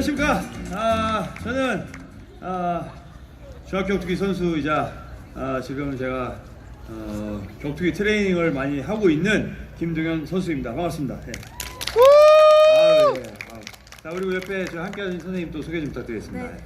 안녕하십니까. 저는 중학교 격투기 선수이자 지금 제가 격투기 트레이닝을 많이 하고 있는 김동현 선수입니다. 반갑습니다. 네. 자, 그리고 옆에 저 함께하신 선생님 또 소개 좀 부탁드리겠습니다. 네.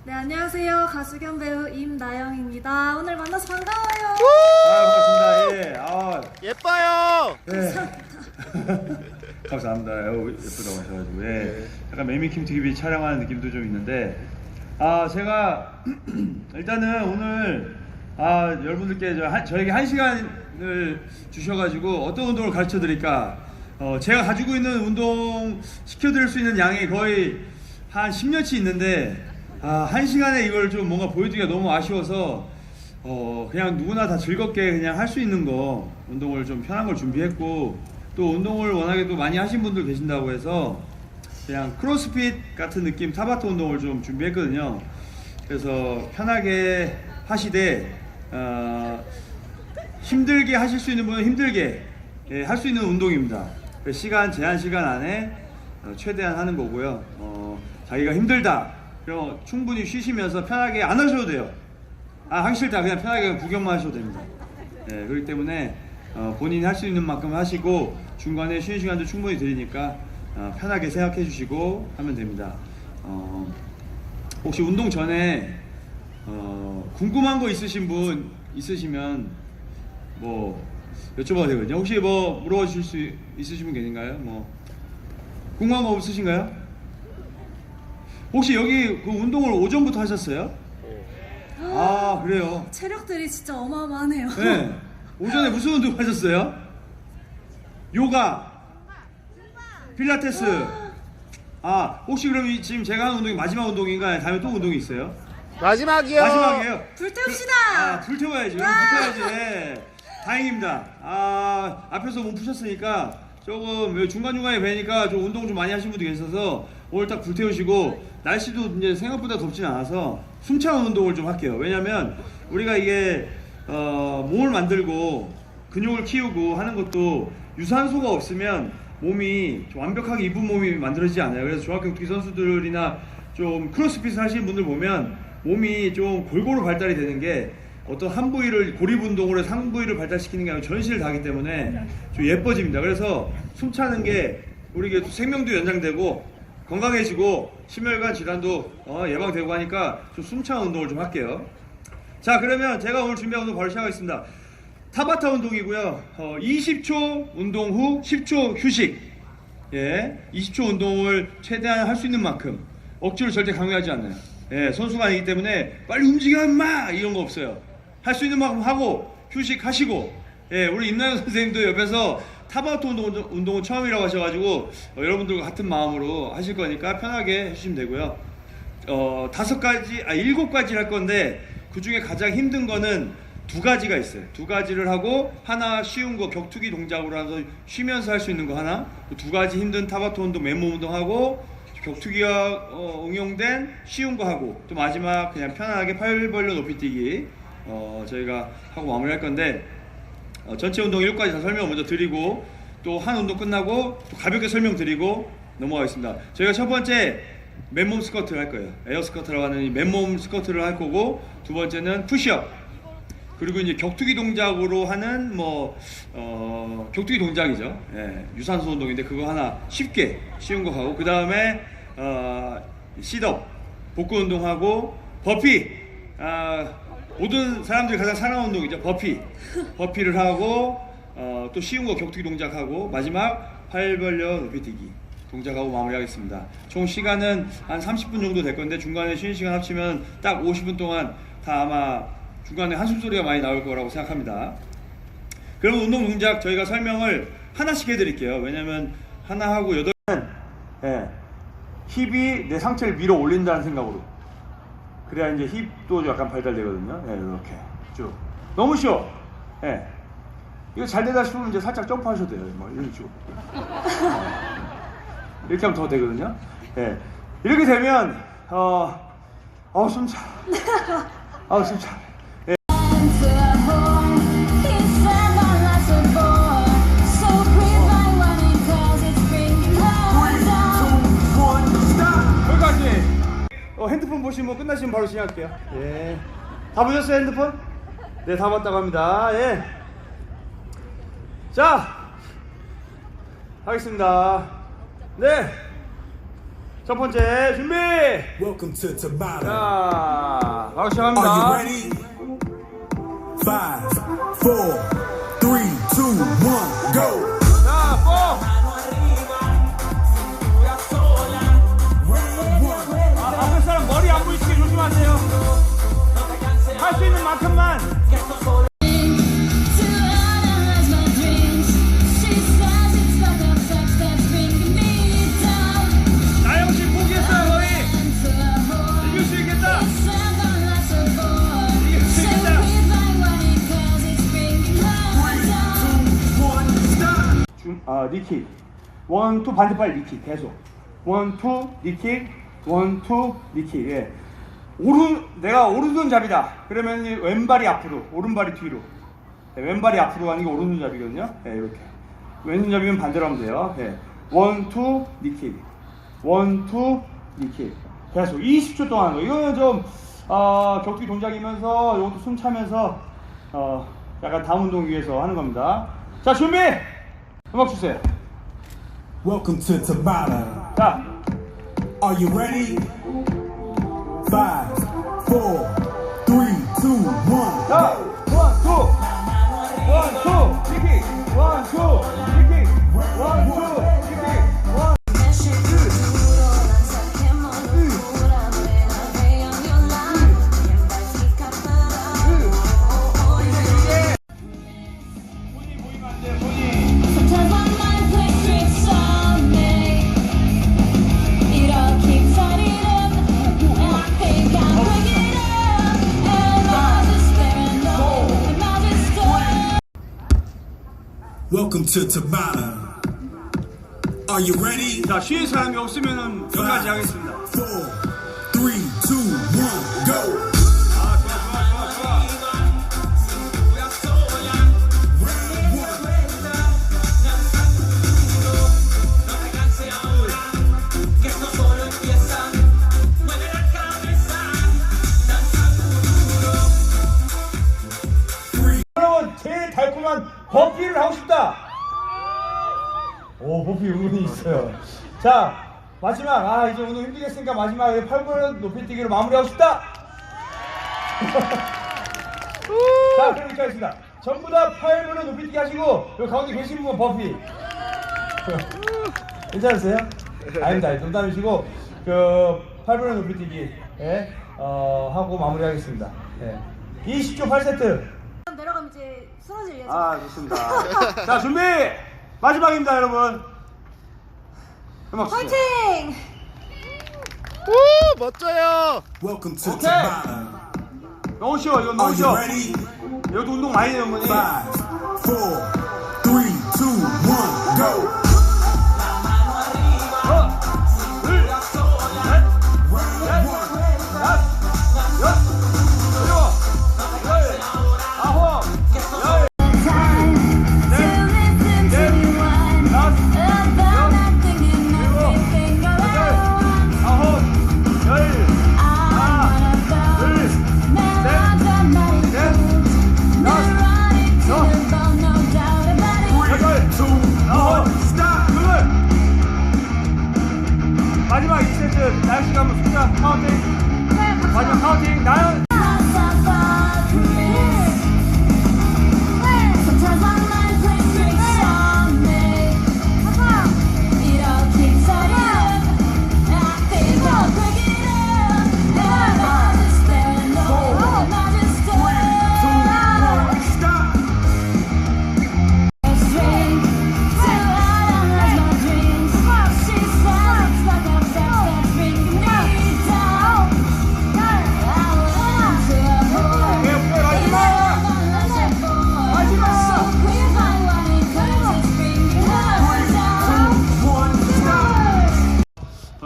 네, 안녕하세요. 가수 겸 배우 임나영입니다. 오늘 만나서 반가워요. 반갑습니다. 예. 예뻐요. 네. 감사합니다. 예쁘다고 하셔가지고. 예. 약간 매미킴 TV 촬영하는 느낌도 좀 있는데, 제가 일단은 오늘 여러분들께 저에게 1시간을 주셔가지고 어떤 운동을 가르쳐 드릴까. 제가 가지고 있는 운동 시켜드릴 수 있는 양이 거의 한 10년치 있는데 1시간에 이걸 좀 뭔가 보여드리기가 너무 아쉬워서 그냥 누구나 다 즐겁게 그냥 할 수 있는 거 운동을 좀 편한 걸 준비했고, 또 운동을 워낙에 또 많이 하신 분들 계신다고 해서 그냥 크로스핏 같은 느낌 타바타 운동을 좀 준비했거든요. 그래서 편하게 하시되 힘들게 하실 수 있는 분은 힘들게 할 수 있는 운동입니다. 제한 시간 안에 최대한 하는 거고요. 자기가 힘들다 그럼 충분히 쉬시면서 편하게 안 하셔도 돼요. 하기 싫다 그냥 편하게 구경만 하셔도 됩니다. 그렇기 때문에 본인이 할 수 있는 만큼 하시고 중간에 쉬는 시간도 충분히 드리니까 편하게 생각해 주시고 하면 됩니다. 혹시 운동 전에 궁금한 거 있으신 분 있으시면 뭐 여쭤봐도 되거든요. 혹시 뭐 물어봐 주실 수 있으신 분 계신가요? 뭐 궁금한 거 없으신가요? 혹시 여기 그 운동을 오전부터 하셨어요? 그래요? 체력들이 진짜 어마어마하네요. 네. 오전에 무슨 운동 하셨어요? 요가, 필라테스. 혹시 그럼 지금 제가 하는 운동이 마지막 운동인가요? 다음에 또 운동이 있어요? 마지막이요. 마지막이에요. 불태웁시다. 불태워야지. 불태워야지. 네. 다행입니다. 앞에서 몸 푸셨으니까 조금 중간중간에 뵈니까 좀 운동 좀 많이 하신 분도 계셔서 오늘 딱 불태우시고, 날씨도 이제 생각보다 덥진 않아서 숨차는 운동을 좀 할게요. 왜냐면 우리가 이게 몸을 만들고 근육을 키우고 하는 것도 유산소가 없으면 몸이 좀 완벽하게 이쁜 몸이 만들어지지 않아요. 그래서 중학교 격투기 선수들이나 좀 크로스핏을 하시는 분들 보면 몸이 좀 골고루 발달이 되는 게 어떤 한 부위를 고립 운동으로 해서 한 부위를 발달시키는 게 아니고 전신을 다 하기 때문에 좀 예뻐집니다. 그래서 숨차는 게 우리 생명도 연장되고 건강해지고 심혈관 질환도 예방되고 하니까 좀 숨차는 운동을 좀 할게요. 자, 그러면 제가 오늘 준비한 운동 바로 시작하겠습니다. 타바타 운동이고요. 20초 운동 후 10초 휴식. 20초 운동을 최대한 할 수 있는 만큼 억지로 절대 강요하지 않아요. 선수가 아니기 때문에 빨리 움직여 인마 이런 거 없어요. 할 수 있는 만큼 하고 휴식하시고. 우리 임나영 선생님도 옆에서 타바타 운동은 처음이라고 하셔가지고 여러분들과 같은 마음으로 하실 거니까 편하게 해주시면 되고요. 7가지를 할 건데 그 중에 가장 힘든 거는 2가지가 있어요. 2가지를 하고 하나 쉬운 거 격투기 동작으로 해서 쉬면서 할 수 있는 거 하나, 2가지 힘든 타바타 운동 맨몸 운동하고 격투기와 응용된 쉬운 거 하고, 또 마지막 그냥 편안하게 팔 벌려 높이 뛰기 저희가 하고 마무리할 건데, 전체 운동 7가지 다 설명 먼저 드리고 또 한 운동 끝나고 또 가볍게 설명드리고 넘어가겠습니다. 저희가 첫 번째 맨몸 스쿼트를 할 거예요. 에어 스쿼트라고 하는 이 맨몸 스쿼트를 할 거고, 두 번째는 푸시업, 그리고 이제 격투기 동작으로 하는 격투기 동작이죠. 유산소 운동인데 그거 하나 쉽게 쉬운 거 하고, 그 다음에 싯업, 복근 운동하고 버피, 모든 사람들이 가장 사랑하는 운동이죠. 버피를 하고 또 쉬운 거 격투기 동작하고 마지막 팔 벌려 높이 뛰기 동작하고 마무리하겠습니다. 총 시간은 한 30분 정도 될 건데 중간에 쉬는 시간 합치면 딱 50분 동안 다 아마 중간에 한숨 소리가 많이 나올 거라고 생각합니다. 그럼 운동 동작 저희가 설명을 하나씩 해드릴게요. 왜냐면 하나 하고 8은 힙이 내 상체를 밀어 올린다는 생각으로, 그래야 이제 힙도 약간 발달되거든요. 이렇게 쭉. 너무 쉬워. 이거 잘 되다 싶으면 이제 살짝 점프하셔도 돼요. 이런 식으로. 이렇게 하면 더 되거든요. 이렇게 되면 숨차. 숨차. 여기까지. 보시면 뭐 끝나시면 바로 시작할게요. 예. 다 보셨어요, 핸드폰? 네, 다 봤다고 합니다. 예. 자, 하겠습니다. 네. 첫 번째 준비. Welcome to Tabata. 자, 바로 Are you 시작합니다. ready? 5, 4, 3, 2, 1, go! 자, 뽕. 앞에 사람 머리 안 보이시게 조심하세요. 할 수 있는 만큼만. 나영 씨 포기했어요, 거의. 이길 수 있겠다. 이길 수 있겠다. 니킥. 1, 2 반대발 니킥 계속. 1, 2 니킥. 1, 2 니킥. 예. 내가 오른손잡이다. 그러면 이 왼발이 앞으로, 오른발이 뒤로. 네, 왼발이 앞으로 가는 게 오른손잡이거든요. 네, 이렇게. 왼손잡이면 반대로 하면 돼요. 예. 1, 2 니킥. 1, 2 니킥. 계속 20초 동안 하는 거. 이거는 좀 격투기 동작이면서 이것도 숨 차면서 약간 다음 운동 위해서 하는 겁니다. 자, 준비. 음악 주세요. Welcome to Tabata. 자, Are you ready? 5, 4, 3, 2, 1, 자, 1, 2, 1, 2, 니킥. 1, 2, 니킥. 1, 2, 니킥. Welcome to Tabata. Are you ready? 자, 쉬는 사람이 없으면은 여기까지 하겠습니다. 4, 3, 2, 1, go! 아, 좋아. 여러분, 제일 달콤한 버피를 하고 싶다. 오, 버피 은근히 있어요. 자, 마지막. 이제 오늘 힘들겠으니까 마지막에 8분 높이뛰기로 마무리하고 싶다. 자, 그럼 이렇게 하겠습니다. 전부 다 8분을 높이뛰기 하시고 여기 가운데 계신 분은 버피. 괜찮으세요? 아닙니다. 농담이시고 그 8분을 높이뛰기 하고 마무리하겠습니다. 20초 8세트. 내려가면 이제 쓰러질 예정. 좋습니다. 자, 준비! 마지막입니다, 여러분. 음악 주세요. 화이팅! 오 멋져요. Welcome to Okay. Tabata. 너무 쉬워, 이건 너무 Are you 쉬워. ready? 5, 여기도 운동 많이 해요, 어머니. 4, 3, 2, 1, go! 하나, 둘, 셋, 다섯, 여섯, 일곱, 열, 아홉, 열, 아홉, 열, 하나, 둘, 마지막 2세트 나연 씨가 한번 숫자 카운팅. 마지막 카운팅 나연.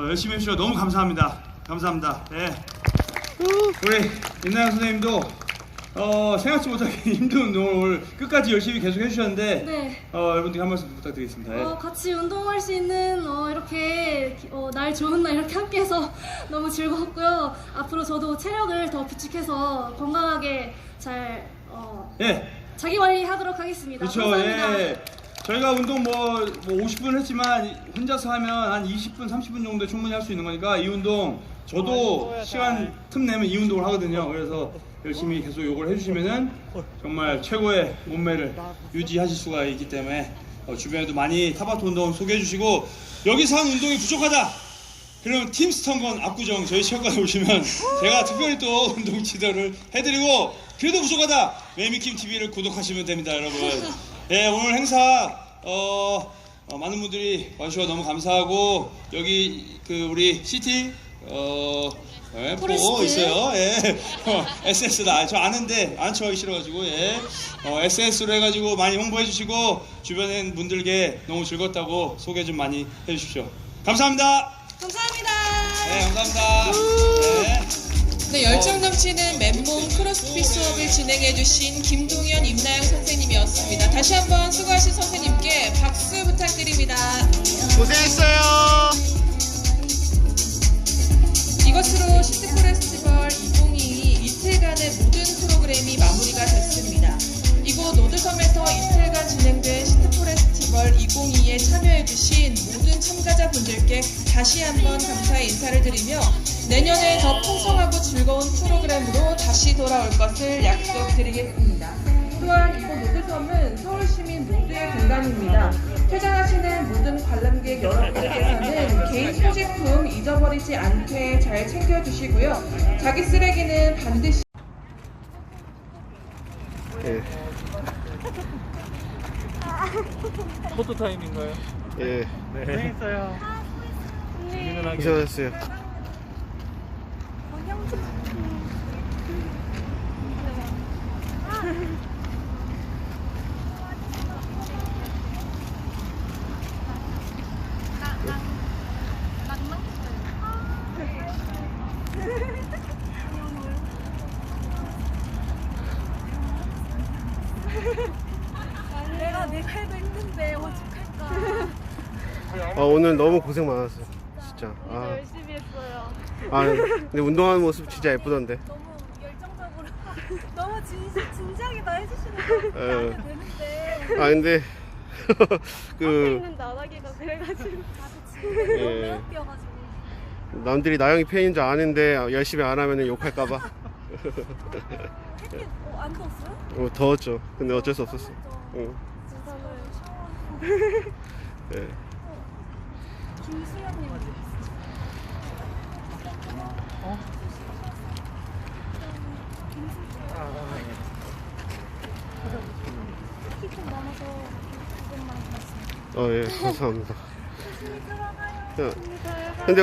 열심히 해주셔서 너무 감사합니다. 감사합니다. 예. 우리 임나영 선생님도 생각지 못하게 힘든 운동을 오늘 끝까지 열심히 계속 해주셨는데 네. 여러분들께 한 말씀 부탁드리겠습니다. 예. 같이 운동할 수 있는 이렇게 날 좋은 날 이렇게 함께해서 너무 즐거웠고요. 앞으로 저도 체력을 더 비축해서 건강하게 잘 예. 자기 관리하도록 하겠습니다. 그렇죠. 감사합니다. 예. 저희가 운동 뭐 50분 했지만 혼자서 하면 한 20분, 30분 정도 충분히 할 수 있는 거니까 이 운동 저도 시간 틈 내면 이 운동을 하거든요. 그래서 열심히 계속 요걸 해주시면은 정말 최고의 몸매를 유지하실 수가 있기 때문에 주변에도 많이 타바토 운동 소개해 주시고 여기서 한 운동이 부족하다. 그러면 팀 스턴건 압구정 저희 체육관에 오시면 제가 특별히 또 운동 지도를 해드리고 그래도 부족하다. 매미킴 TV를 구독하시면 됩니다, 여러분. 예, 오늘 행사 많은 분들이 와주셔서 너무 감사하고 여기 그 우리 CT 포레스트. 있어요. 예. SS다. 저 아는데 안 척하기 싫어가지고 예. SS로 해가지고 많이 홍보해 주시고 주변에 분들께 너무 즐겁다고 소개 좀 많이 해주십시오. 감사합니다. 감사합니다. 네, 감사합니다. 네. 네, 열정 넘치는 맨몸 크로스핏 수업을 진행해주신 김동현, 임나영 선생님이었습니다. 다시 한번 수고하신 선생님께 박수 부탁드립니다. 고생했어요. 이것으로 시트 포레스티벌 2022 이틀간의 모든 프로그램이 마무리가 됐습니다. 이곳 노드섬에서 이틀간 진행된 시트 포레스티벌 2022에 참여해주신 모든 참가자분들께 다시 한번 감사의 인사를 드리며 내년에 더 풍성하고 즐거운 프로그램으로 다시 돌아올 것을 약속드리겠습니다. 또한 이곳 노드섬은 서울시민 모두의 공간입니다. 퇴장하시는 모든 관람객 여러분들께서는 개인 소지품 잊어버리지 않게 잘 챙겨주시고요. 자기 쓰레기는 반드시 예. 포토 타임인가요? 예. 고생했어요. 고생하셨어요. 내가 해도 힘든데 어떡할까. 오늘 너무 고생 많았어. 진짜. 열심히 했어요. 근데 운동하는 모습 진짜 예쁘던데. 너무 열정적으로 너무 진지하게 다 해주시는 거 예. 되는데 근데 앞에 그 있는 나나기가 그래가지고 예. 너무 웃겨가지고 남들이 나영이 팬인 줄 아는데 열심히 안 하면 욕할까봐. 햇빛 안 더웠어요? 더웠죠. 근데 어쩔 수 없었어. 응. 예. 김수현님 키좀 많아서 고생 많이 했어요. 예, 감사합니다. 조심히 들어가요. 야, 조심히 들어가요. 근데